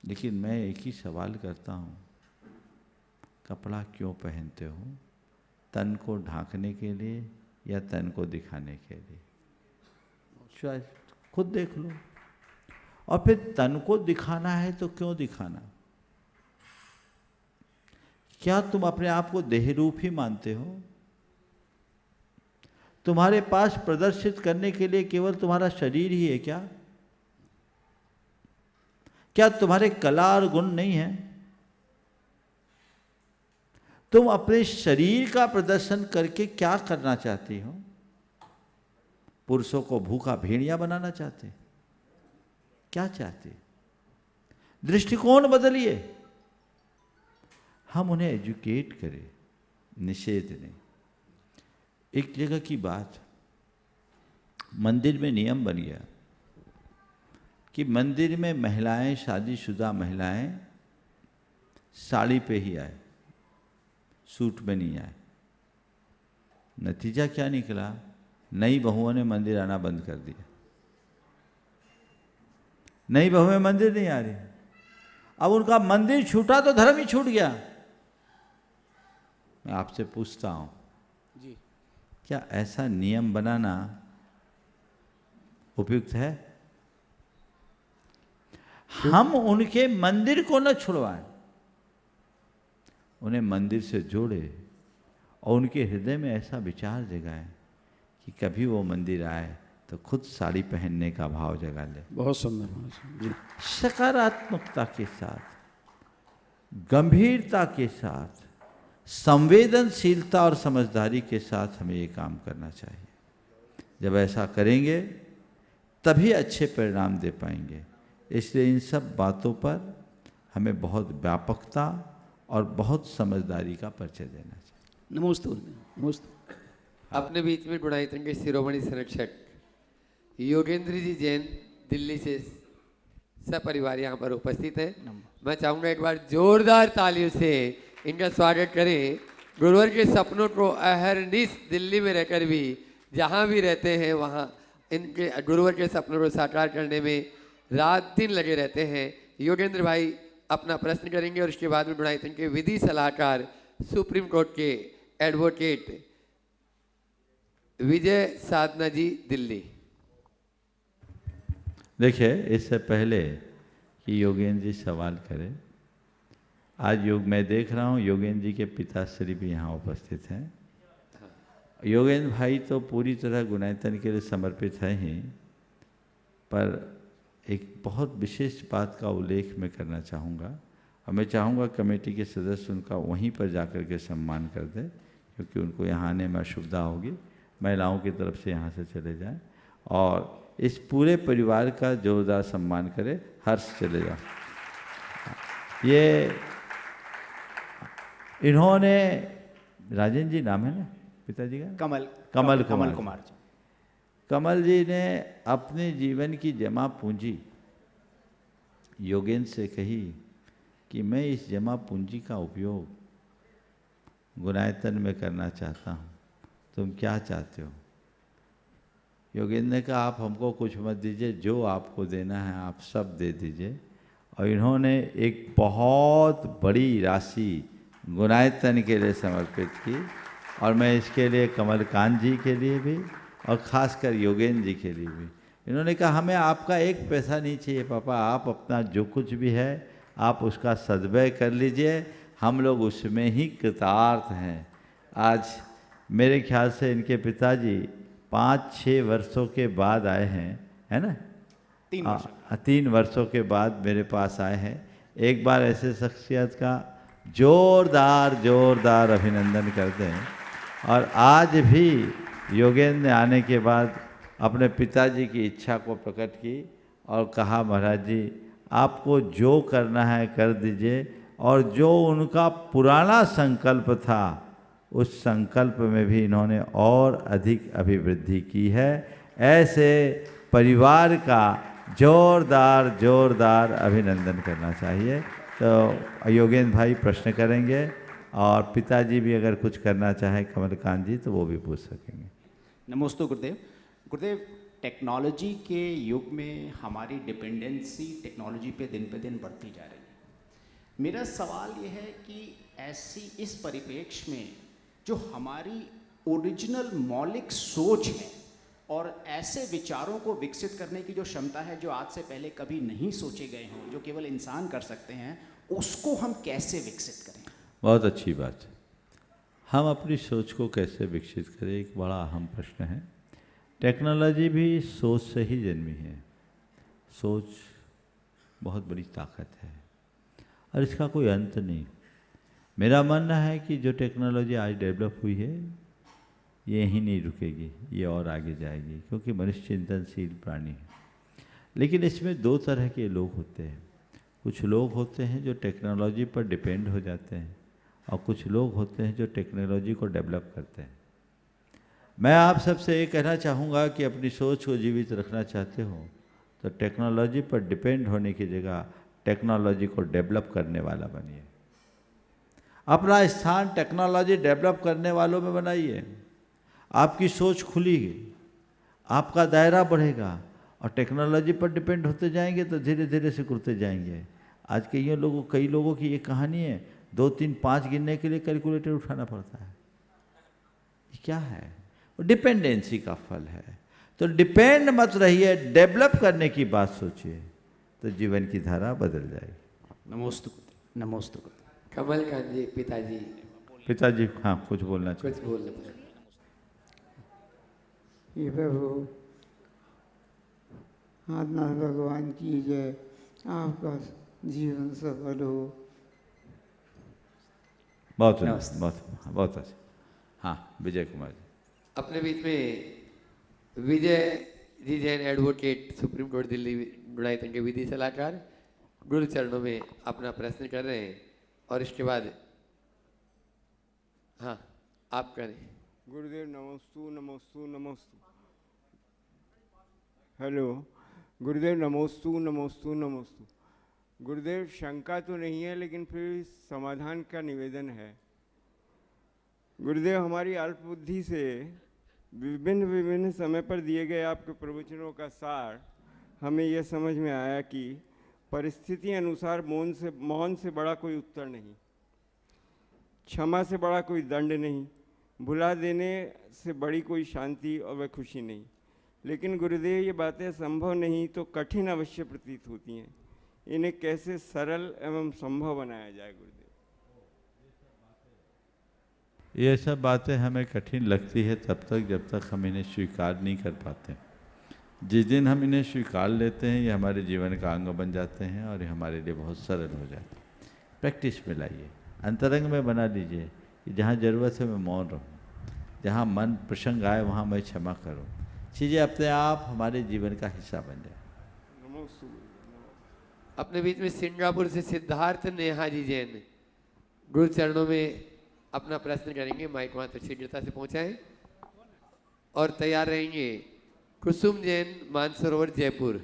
लेकिन मैं एक ही सवाल करता हूँ, कपड़ा क्यों पहनते हो? तन को ढांकने के लिए या तन को दिखाने के लिए? चॉइस खुद देख लो। और फिर तन को दिखाना है तो क्यों दिखाना? क्या तुम अपने आप को देहरूप ही मानते हो? तुम्हारे पास प्रदर्शित करने के लिए केवल तुम्हारा शरीर ही है क्या? क्या तुम्हारे कला और गुण नहीं है? तुम अपने शरीर का प्रदर्शन करके क्या करना चाहती हो? पुरुषों को भूखा भेड़िया बनाना चाहते? क्या चाहते? दृष्टिकोण बदलिए। हम उन्हें एजुकेट करें, निषेध नहीं। एक जगह की बात, मंदिर में नियम बन गया कि मंदिर में महिलाएं, शादीशुदा महिलाएं साड़ी पे ही आए, सूट में नहीं आए। नतीजा क्या निकला? नई बहुओं ने मंदिर आना बंद कर दिया। नई बहुएं मंदिर नहीं आ रही। अब उनका मंदिर छूटा तो धर्म ही छूट गया। मैं आपसे पूछता हूं, जी, क्या ऐसा नियम बनाना उपयुक्त है? हम उनके मंदिर को न छुड़वाएं, उन्हें मंदिर से जोड़े और उनके हृदय में ऐसा विचार जगाएं कि कभी वो मंदिर आए तो खुद साड़ी पहनने का भाव जगा ले। बहुत सुंदर। सकारात्मकता के साथ, गंभीरता के साथ, संवेदनशीलता और समझदारी के साथ हमें ये काम करना चाहिए। जब ऐसा करेंगे तभी अच्छे परिणाम दे पाएंगे। इसलिए इन सब बातों पर हमें बहुत व्यापकता और बहुत समझदारी का परिचय देना चाहिए। नमोस्तु। नमोस्तु। अपने बीच में गुणायतन के शिरोमणि संरक्षक योगेंद्र जी जैन दिल्ली से सपरिवार यहाँ पर उपस्थित है। मैं चाहूँगा एक बार जोरदार तालियों से इनका स्वागत करें। गुरुवर के सपनों को अहरनिश दिल्ली में रहकर भी जहाँ भी रहते हैं वहाँ इनके गुरुवर के सपनों को साकार करने में रात दिन लगे रहते हैं। योगेंद्र भाई अपना प्रश्न करेंगे और उसके बाद में गुणायतन के विधि सलाहकार सुप्रीम कोर्ट के एडवोकेट विजय साधना जी दिल्ली। देखिए, इससे पहले कि योगेंद्र जी सवाल करें, आज मैं देख रहा हूँ योगेंद्र जी के पिताश्री भी यहाँ उपस्थित हैं। योगेंद्र भाई तो पूरी तरह गुणायतन के लिए समर्पित हैं ही, पर एक बहुत विशेष बात का उल्लेख मैं करना चाहूँगा और मैं चाहूँगा कमेटी के सदस्य उनका वहीं पर जाकर के सम्मान कर दें, क्योंकि उनको यहाँ आने में असुविधा होगी। महिलाओं की तरफ से यहाँ से चले जाएं और इस पूरे परिवार का जोरदार सम्मान करें। हर्ष चले जाओ। ये इन्होंने, राजेंद्र जी नाम है ना पिताजी का? कमल कुमार जी। कमल जी ने अपने जीवन की जमा पूंजी योगेंद्र से कही कि मैं इस जमा पूंजी का उपयोग गुणायतन में करना चाहता हूँ, तुम क्या चाहते हो? योगेंद्र ने कहा आप हमको कुछ मत दीजिए, जो आपको देना है आप सब दे दीजिए। और इन्होंने एक बहुत बड़ी राशि गुणायतन के लिए समर्पित की और मैं इसके लिए कमलकांत जी के लिए भी और ख़ासकर योगेंद्र जी के लिए भी, इन्होंने कहा हमें आपका एक पैसा नहीं चाहिए पापा, आप अपना जो कुछ भी है आप उसका सद्व्यय कर लीजिए, हम लोग उसमें ही कृतार्थ हैं। आज मेरे ख्याल से इनके पिताजी 5-6 वर्षों के बाद आए हैं, है ना? 3 वर्षों के बाद मेरे पास आए हैं। एक बार ऐसे शख्सियत का जोरदार अभिनंदन करते हैं। और आज भी योगेंद्र ने आने के बाद अपने पिताजी की इच्छा को प्रकट की और कहा, महाराज जी आपको जो करना है कर दीजिए, और जो उनका पुराना संकल्प था उस संकल्प में भी इन्होंने और अधिक अभिवृद्धि की है। ऐसे परिवार का जोरदार अभिनंदन करना चाहिए। तो योगेंद्र भाई प्रश्न करेंगे, और पिताजी भी अगर कुछ करना चाहे कमलकांत जी तो वो भी पूछ सकेंगे। नमस्ते गुरुदेव। गुरुदेव, टेक्नोलॉजी के युग में हमारी डिपेंडेंसी टेक्नोलॉजी पे दिन बढ़ती जा रही है। मेरा सवाल ये है कि ऐसी इस परिप्रेक्ष्य में जो हमारी ओरिजिनल मौलिक सोच है और ऐसे विचारों को विकसित करने की जो क्षमता है जो आज से पहले कभी नहीं सोचे गए हों, जो केवल इंसान कर सकते हैं, उसको हम कैसे विकसित करें? बहुत अच्छी बात है। हम अपनी सोच को कैसे विकसित करें, एक बड़ा अहम प्रश्न है। टेक्नोलॉजी भी सोच से ही जन्मी है। सोच बहुत बड़ी ताकत है और इसका कोई अंत नहीं। मेरा मानना है कि जो टेक्नोलॉजी आज डेवलप हुई है ये यहीं नहीं रुकेगी, ये और आगे जाएगी, क्योंकि मनुष्य चिंतनशील प्राणी है। लेकिन इसमें 2 तरह के लोग होते हैं। कुछ लोग होते हैं जो टेक्नोलॉजी पर डिपेंड हो जाते हैं, और कुछ लोग होते हैं जो टेक्नोलॉजी को डेवलप करते हैं। मैं आप सबसे ये कहना चाहूँगा कि अपनी सोच को जीवित रखना चाहते हो तो टेक्नोलॉजी पर डिपेंड होने की जगह टेक्नोलॉजी को डेवलप करने वाला बनिए। अपना स्थान टेक्नोलॉजी डेवलप करने वालों में बनाइए। आपकी सोच खुलेगी, आपका दायरा बढ़ेगा, और टेक्नोलॉजी पर डिपेंड होते जाएंगे तो धीरे धीरे सिकुड़ते जाएंगे। आज के ये लोगों कई लोगों की ये कहानी है, 2, 3, 5 गिनने के लिए कैलकुलेटर उठाना पड़ता है। ये क्या है? डिपेंडेंसी का फल है। तो डिपेंड मत रहिए, डेवलप करने की बात सोचिए, तो जीवन की धारा बदल जाएगी। नमोस्तु। कमलकांत जी, पिताजी हाँ कुछ बोलना चाहिए। कुछ बोलना। ये प्रभु आत्मा भगवान की जय, आपका जीवन सफल हो। बहुत अच्छा। हाँ, विजय कुमार जी। अपने बीच में Vijay ji Jain advocate, supreme court Delhi Gunayatan के विधि सलाहकार, गुरु चरणों में अपना प्रश्न कर रहे हैं, और इसके बाद हाँ आप करें। गुरुदेव नमोस्तु। हेलो गुरुदेव, नमोस्तु। गुरुदेव, शंका तो नहीं है लेकिन फिर समाधान का निवेदन है। गुरुदेव, हमारी अल्प बुद्धि से विभिन्न समय पर दिए गए आपके प्रवचनों का सार हमें यह समझ में आया कि परिस्थिति अनुसार मौन से बड़ा कोई उत्तर नहीं, क्षमा से बड़ा कोई दंड नहीं, भुला देने से बड़ी कोई शांति और वह खुशी नहीं। लेकिन गुरुदेव, ये बातें संभव नहीं तो कठिन अवश्य प्रतीत होती हैं। इन्हें कैसे सरल एवं संभव बनाया जाए गुरुदेव? ये सब बातें हमें कठिन लगती है तब तक जब तक हम इन्हें स्वीकार नहीं कर पाते। जिस दिन हम इन्हें स्वीकार लेते हैं ये हमारे जीवन का अंग बन जाते हैं और ये हमारे लिए बहुत सरल हो जाते हैं। प्रैक्टिस में लाइए, अंतरंग में बना लीजिए कि जहाँ ज़रूरत है मैं मौन रहूँ, जहाँ मन प्रसंग आए वहाँ मैं क्षमा करूँ। चीज़ें अपने आप हमारे जीवन का हिस्सा बन जाए। अपने बीच में सिंगापुर से सिद्धार्थ नेहा जी जैन गुरु चरणों में अपना प्रश्न करेंगे। माइक वहाँ तक शीघ्रता से पहुँचाएं और तैयार रहेंगे। कुसुम जैन, मानसरोवर, जयपुर।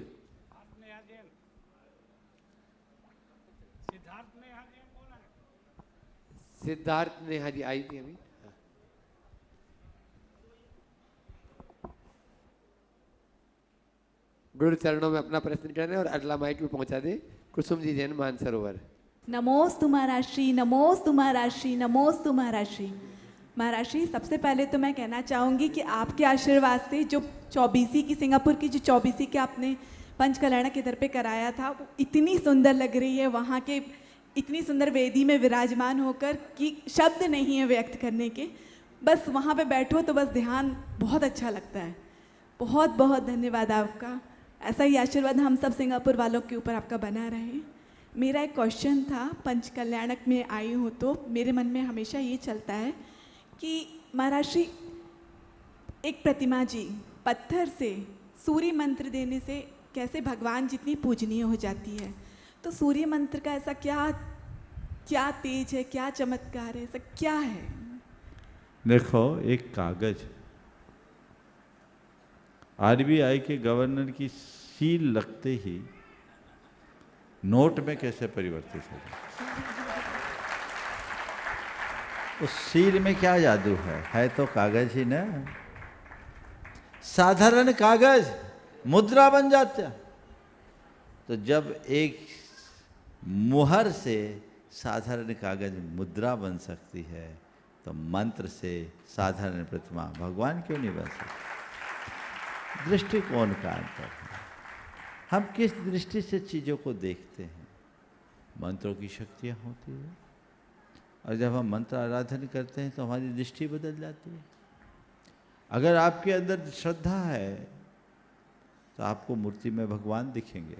सिद्धार्थ नेहा जी आई थी अभी। गुरु चरणों में अपना प्रश्न करें और अगला माइक में पहुंचा दे। कुसुम जी जैन, मानसरोवर। नमोस्तु महाराष्ट्री, नमोस्तु महाराष्ट्री, नमोस्तु महाराष्ट्री। महाराष्ट्री, सबसे पहले तो मैं कहना चाहूँगी कि आपके आशीर्वाद से जो 24 की सिंगापुर की जो 24 के आपने पंचकल्याण के दर पे कराया था, वो इतनी सुंदर लग रही है। वहाँ के इतनी सुंदर वेदी में विराजमान होकर कि शब्द नहीं है व्यक्त करने के। बस वहाँ पे बैठो तो बस ध्यान बहुत अच्छा लगता है। बहुत बहुत धन्यवाद आपका। ऐसा ही आशीर्वाद हम सब सिंगापुर वालों के ऊपर आपका बना रहे। मेरा एक क्वेश्चन था, पंच कल्याणक में आई हूँ तो मेरे मन में हमेशा ये चलता है कि महाराज श्री एक प्रतिमा जी पत्थर से सूर्य मंत्र देने से कैसे भगवान जितनी पूजनीय हो जाती है, तो सूर्य मंत्र का ऐसा क्या तेज है, क्या चमत्कार है, ऐसा क्या है? देखो, एक कागज आरबीआई के गवर्नर की सील लगते ही नोट में कैसे परिवर्तित हो जाए? उस सील में क्या जादू है तो कागज ही ना। साधारण कागज मुद्रा बन जाता। तो जब एक मुहर से साधारण कागज मुद्रा बन सकती है, तो मंत्र से साधारण प्रतिमा भगवान क्यों नहीं बन सकती? दृष्टिकोण का अंतर है। हम किस दृष्टि से चीज़ों को देखते हैं। मंत्रों की शक्तियाँ होती है, और जब हम मंत्र आराधन करते हैं तो हमारी दृष्टि बदल जाती है। अगर आपके अंदर श्रद्धा है तो आपको मूर्ति में भगवान दिखेंगे,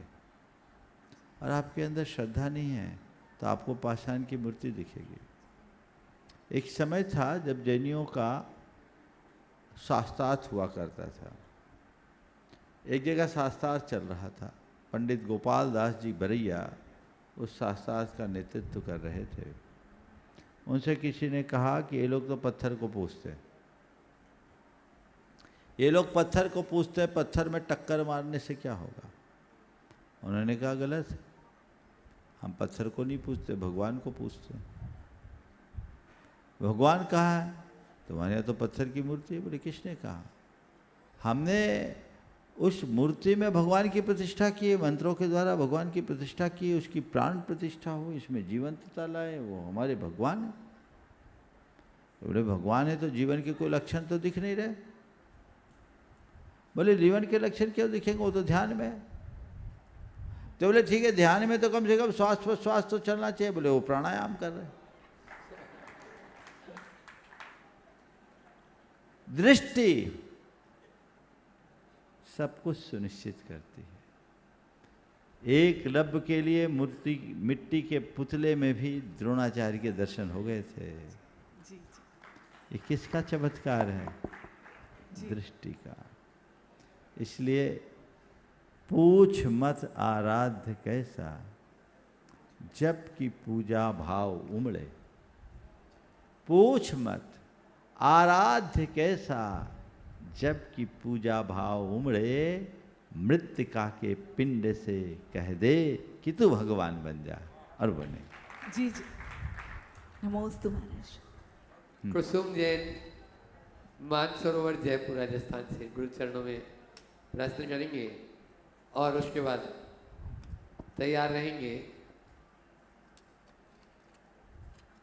और आपके अंदर श्रद्धा नहीं है तो आपको पाषाण की मूर्ति दिखेगी। एक समय था जब जैनियों का शास्त्रार्थ हुआ करता था। एक जगह शास्त्रार्थ चल रहा था। पंडित गोपाल दास जी बरैया उस शास्त्रार्थ का नेतृत्व कर रहे थे। उनसे किसी ने कहा कि ये लोग तो पत्थर को पूजते हैं, ये लोग पत्थर को पूजते हैं, पत्थर में टक्कर मारने से क्या होगा? उन्होंने कहा गलत है, हम पत्थर को नहीं पूजते, भगवान को पूजते हैं। भगवान कहाँ है? तुम्हारे यहाँ तो पत्थर की मूर्ति है। बोले किसने कहा? हमने उस मूर्ति में भगवान की प्रतिष्ठा की, मंत्रों के द्वारा भगवान की प्रतिष्ठा की, उसकी प्राण प्रतिष्ठा हो, इसमें जीवंतता लाए, वो हमारे भगवान है। बोले भगवान है तो जीवन के कोई लक्षण तो दिख नहीं रहे। बोले जीवन के लक्षण क्यों दिखेंगे, वो तो ध्यान में है। तो बोले ठीक है, ध्यान में तो कम से कम श्वास प्रश्वास तो चलना चाहिए। बोले वो प्राणायाम कर रहे। दृष्टि सब कुछ सुनिश्चित करती है। एक लब के लिए मूर्ति मिट्टी के पुतले में भी द्रोणाचार्य के दर्शन हो गए थे। ये किसका चमत्कार है? दृष्टि का। इसलिए पूछ मत आराध्य कैसा, जबकि पूजा भाव उमड़े। पूछ मत आराध्य कैसा, जबकि पूजा भाव उमड़े। मृत्तिका के पिंड से कह दे कि तू भगवान बन जा, और बने। जी जी, नमोस्तु महाराज। कुसुम जैन, मानसरोवर, जयपुर, राजस्थान से गुरु चरणों में प्रश्न करेंगे और उसके बाद तैयार रहेंगे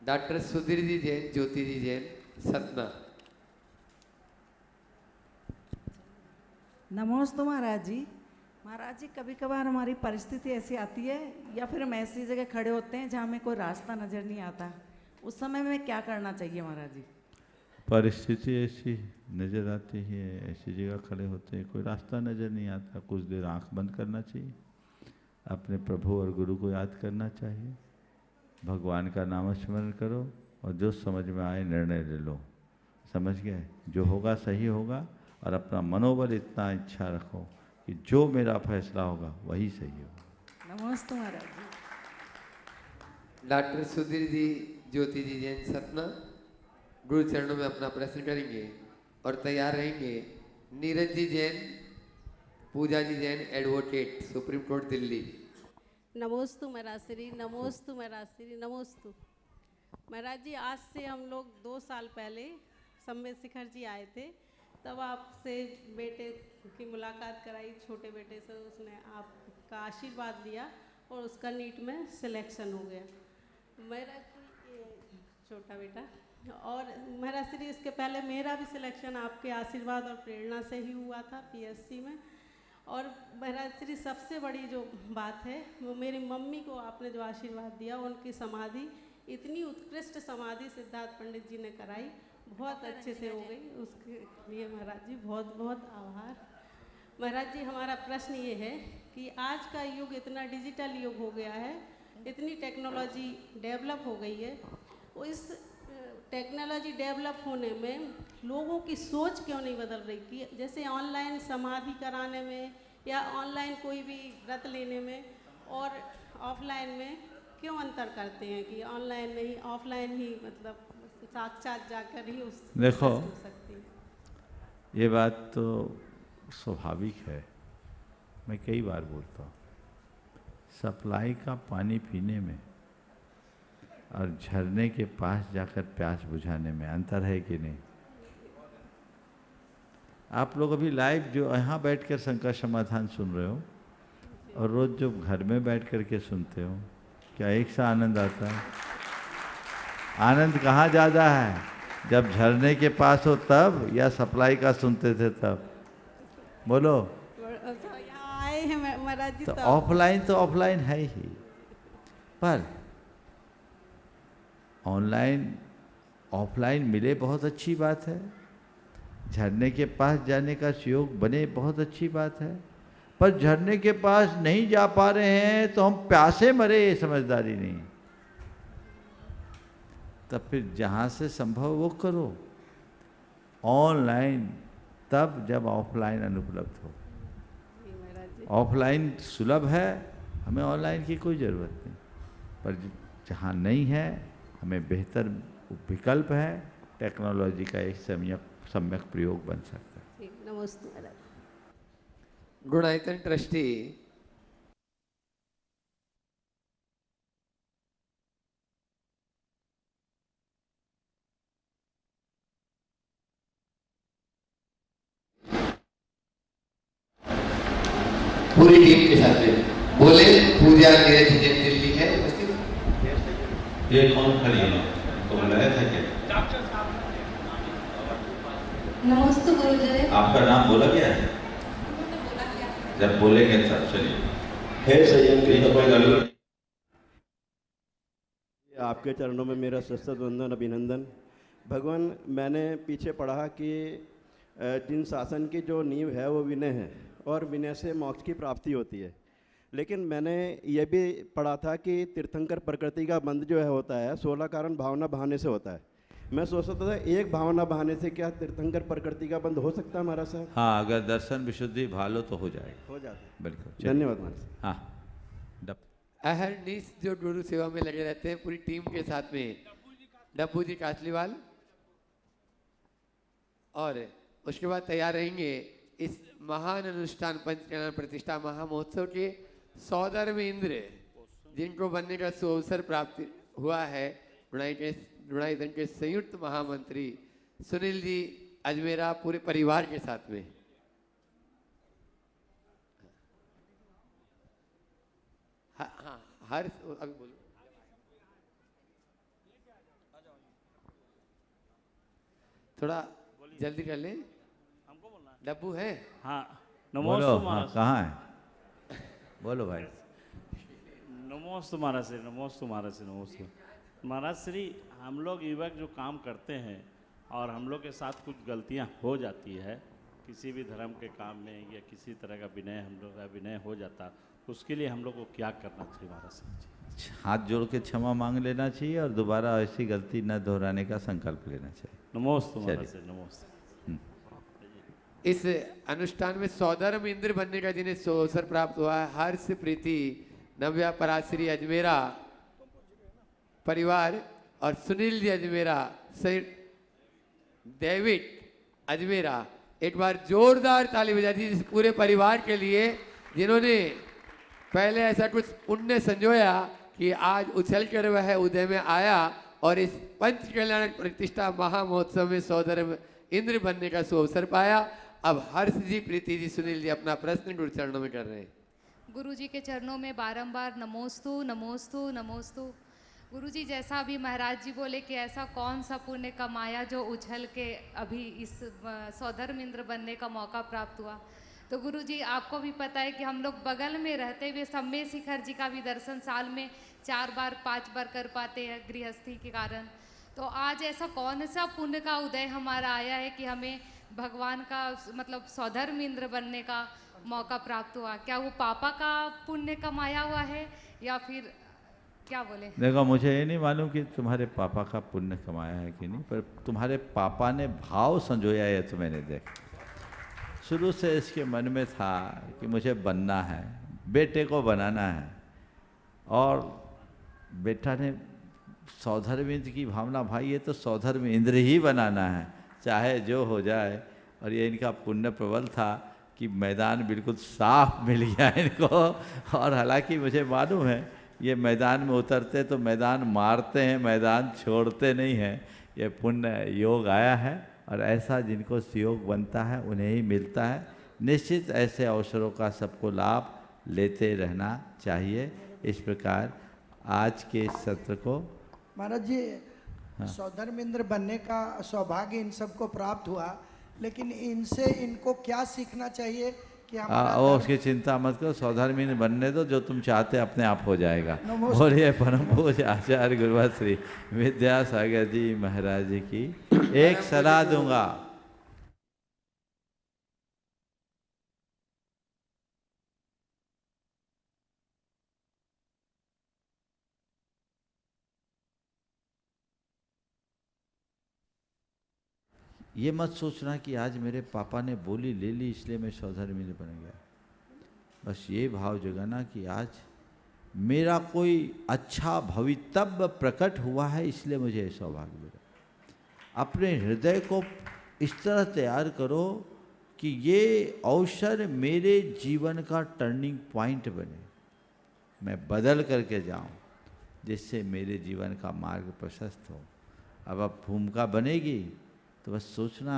डॉक्टर सुधीर जी जैन, ज्योति जी जैन, सतना। नमोस्तु महाराज जी। महाराज जी, कभी कभार हमारी परिस्थिति ऐसी आती है या फिर हम ऐसी जगह खड़े होते हैं जहाँ हमें कोई रास्ता नज़र नहीं आता, उस समय में क्या करना चाहिए महाराज जी? परिस्थिति ऐसी नज़र आती है, ऐसी जगह खड़े होते हैं, कोई रास्ता नज़र नहीं आता, कुछ देर आंख बंद करना चाहिए, अपने प्रभु और गुरु को याद करना चाहिए, भगवान का नाम स्मरण करो, और जो समझ में आए निर्णय ले लो। समझ गए? जो होगा सही होगा, और अपना मनोबल इतना इच्छा रखो कि जो मेरा फैसला होगा वही सही होगा। नमस्ते महाराज जी। डॉक्टर सुधीर जी, ज्योति जी जैन, सतना, गुरु चरणों में अपना प्रश्न करेंगे और तैयार रहेंगे Neeraj ji Jain, Pooja ji Jain, advocate, supreme court, Delhi. नमोस्तु महाराज, नमोस्तु महाराज, नमोस्तु महाराज जी। आज से हम लोग 2 साल पहले संवेद शिखर जी आए थे, तब आपसे बेटे की मुलाकात कराई, छोटे बेटे से, उसने आपका आशीर्वाद लिया और उसका नीट में सिलेक्शन हो गया। मेरा छोटा बेटा, और महाराज श्री इसके पहले मेरा भी सिलेक्शन आपके आशीर्वाद और प्रेरणा से ही हुआ था पीएससी में। और महाराज श्री सबसे बड़ी जो बात है वो मेरी मम्मी को आपने जो आशीर्वाद दिया, उनकी समाधि, इतनी उत्कृष्ट समाधि सिद्धार्थ पंडित जी ने कराई, बहुत अच्छे से हो गई। उसके लिए महाराज जी बहुत बहुत आभार। महाराज जी हमारा प्रश्न ये है कि आज का युग इतना डिजिटल युग हो गया है, इतनी टेक्नोलॉजी डेवलप हो गई है, वो इस टेक्नोलॉजी डेवलप होने में लोगों की सोच क्यों नहीं बदल रही कि जैसे ऑनलाइन समाधि कराने में या ऑनलाइन कोई भी व्रत लेने में और ऑफलाइन में क्यों अंतर करते हैं कि ऑनलाइन नहीं ऑफलाइन ही मतलब साक्षात जाकर ही उस देखो हो सकती है। ये बात तो स्वाभाविक है, मैं कई बार बोलता हूँ, सप्लाई का पानी पीने में और झरने के पास जाकर प्यास बुझाने में अंतर है कि नहीं? आप लोग अभी लाइव जो यहाँ बैठकर संकट समाधान सुन रहे हो और रोज जो घर में बैठ कर के सुनते हो, क्या एक सा आनंद आता है? आनंद कहाँ ज़्यादा है, जब झरने के पास हो तब या सप्लाई का सुनते थे तब? बोलो। यहाँ आए हैं महाराज जी तो ऑफलाइन है ही, पर ऑनलाइन ऑफलाइन मिले बहुत अच्छी बात है, झरने के पास जाने का सहयोग बने बहुत अच्छी बात है, पर झरने के पास नहीं जा पा रहे हैं तो हम प्यासे मरे, ये समझदारी नहीं। तब फिर जहाँ से संभव वो करो, ऑनलाइन तब जब ऑफलाइन अनुपलब्ध हो। ऑफलाइन सुलभ है, हमें ऑनलाइन की कोई ज़रूरत नहीं, पर जहाँ नहीं है हमें बेहतर विकल्प है, टेक्नोलॉजी का एक सम्यक प्रयोग बन सकता है। नमस्ते महाराज। गुणायतन ट्रस्टी पूरी टीम के साथ में बोले पूजा नीरज जैन दिल्ली है उपस्थित। ये कौन खड़ी है, तो बुलाया था क्या? नमस्ते गुरुदेव। आपका नाम बोला गया है? जब बोलेंगे तब चलिए। हे संयम की गलती। आपके चरणों में मेरा सशस्त्र वंदन अभिनंदन। भगवान, मैंने पीछे पढ़ा कि जिन शासन की जो नींव है वो विनय है और विनय से मोक्ष की प्राप्ति होती है, लेकिन मैंने ये भी पढ़ा था कि तीर्थंकर प्रकृति का बंध जो है होता है 16 कारण भावना बहाने से होता है। मैं सोचता था एक भावना बहाने से क्या तीर्थंकर प्रकृति का बंध हो सकता है महाराज साहब? हाँ, अगर दर्शन विशुद्धि भालो तो हो जाएगा, हो जाता है। बिल्कुल। धन्यवाद महाराज। हाँ, अहरनीस जो गुरु सेवा में लगे रहते हैं पूरी टीम के साथ में, डब्बू जी कासलीवाल, और उसके बाद तैयार रहेंगे इस महान अनुष्ठान पंचकल्याण प्रतिष्ठा महामहोत्सव के सौधर्म इंद्र, जिनको बनने का सुअवसर प्राप्त हुआ है, गुणायतन के संयुक्त महामंत्री सुनील जी अजमेरा पूरे परिवार के साथ में। हाँ, हर अभी बोलो। थोड़ा जल्दी कर लें, डब्बू है। हाँ, बोलो। हाँ, कहाँ है? बोलो भाई। नमोस्तु महाराज श्री, नमोस्तु महाराज श्री, नमोस्तु महाराज श्री। हम लोग युवक जो काम करते हैं और हम लोग के साथ कुछ गलतियां हो जाती है, किसी भी धर्म के काम में या किसी तरह का विनय हम लोग का विनय हो जाता, उसके लिए हम लोग को क्या करना चाहिए महाराज श्री? हाथ जोड़ के क्षमा मांग लेना चाहिए और दोबारा ऐसी गलती न दोहराने का संकल्प लेना चाहिए। नमोस्तु महाराज श्री, नमोस्तु। इस अनुष्ठान में सौधर्म इंद्र बनने का जिन्हें अवसर प्राप्त हुआ है, हर्ष प्रीति नव्या पराश्री अजमेरा परिवार और सुनील जी अजमेरा सहित डेविड अजमेरा, एक बार जोरदार ताली बजा दी इस पूरे परिवार के लिए, जिन्होंने पहले ऐसा कुछ पुण्य संजोया कि आज उछल कर वह उदय में आया और इस पंच कल्याण प्रतिष्ठा महामहोत्सव में सौधर्म इंद्र बनने का सुअवसर पाया। अब हर्ष जी, प्रीति जी, सुनील जी अपना प्रश्न गुरु चरणों में कर रहे हैं। गुरु जी के चरणों में बारंबार नमोस्तु नमोस्तु नमोस्तु। गुरु जी, जैसा अभी महाराज जी बोले कि ऐसा कौन सा पुण्य कमाया जो उछल के अभी इस सौधर्म इंद्र बनने का मौका प्राप्त हुआ, तो गुरु जी आपको भी पता है कि हम लोग बगल में रहते हुए सम्मेद शिखर जी का भी दर्शन साल में 4 बार 5 बार कर पाते हैं गृहस्थी के कारण। तो आज ऐसा कौन सा पुण्य का उदय हमारा आया है कि हमें भगवान का मतलब सौधर्म इंद्र बनने का मौका प्राप्त हुआ, क्या वो पापा का पुण्य कमाया हुआ है या फिर क्या बोले? देखो, मुझे ये नहीं मालूम कि तुम्हारे पापा का पुण्य कमाया है कि नहीं, पर तुम्हारे पापा ने भाव संजोया है तो मैंने देखा। शुरू से इसके मन में था कि मुझे बनना है, बेटे को बनाना है, और बेटा ने सौधर्म इंद्र की भावना, भाई ये तो सौधर्म इंद्र ही बनाना है, चाहे जो हो जाए। और ये इनका पुण्य प्रबल था कि मैदान बिल्कुल साफ मिल गया इनको। और हालांकि मुझे मालूम है ये मैदान में उतरते तो मैदान मारते हैं, मैदान छोड़ते नहीं हैं। ये पुण्य योग आया है, और ऐसा जिनको योग बनता है उन्हें ही मिलता है। निश्चित ऐसे अवसरों का सबको लाभ लेते रहना चाहिए। इस प्रकार आज के सत्र को महाराज जी, सौधर्म इंद्र बनने का सौभाग्य इन सबको प्राप्त हुआ, लेकिन इनसे इनको क्या सीखना चाहिए कि वो उसकी चिंता मत करो, सौधर्म इंद्र बनने दो, जो तुम चाहते अपने आप हो जाएगा। बोलिए परम पूज्य आचार्य गुरुवर श्री विद्यासागर जी महाराज जी की एक सलाह दूंगा। ये मत सोचना कि आज मेरे पापा ने बोली ले ली इसलिए मैं सौधर्म इंद्र बन गया। बस ये भाव जगाना कि आज मेरा कोई अच्छा भवितव्य प्रकट हुआ है इसलिए मुझे ये सौभाग्य मिला। अपने हृदय को इस तरह तैयार करो कि ये अवसर मेरे जीवन का टर्निंग पॉइंट बने, मैं बदल करके जाऊं, जिससे मेरे जीवन का मार्ग प्रशस्त हो। अब भूमिका बनेगी तो बस सोचना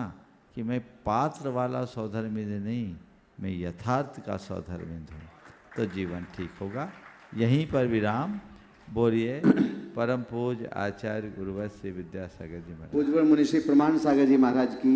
कि मैं पात्र वाला सौधर्म इंद्र नहीं, मैं यथार्थ का सौधर्म इंद्र हूँ, तो जीवन ठीक होगा। यहीं पर विराम। बोलिए परम पूज्य आचार्य गुरुवर श्री विद्यासागर जी महाराज। पूज्य मुनि श्री प्रमाण सागर जी महाराज की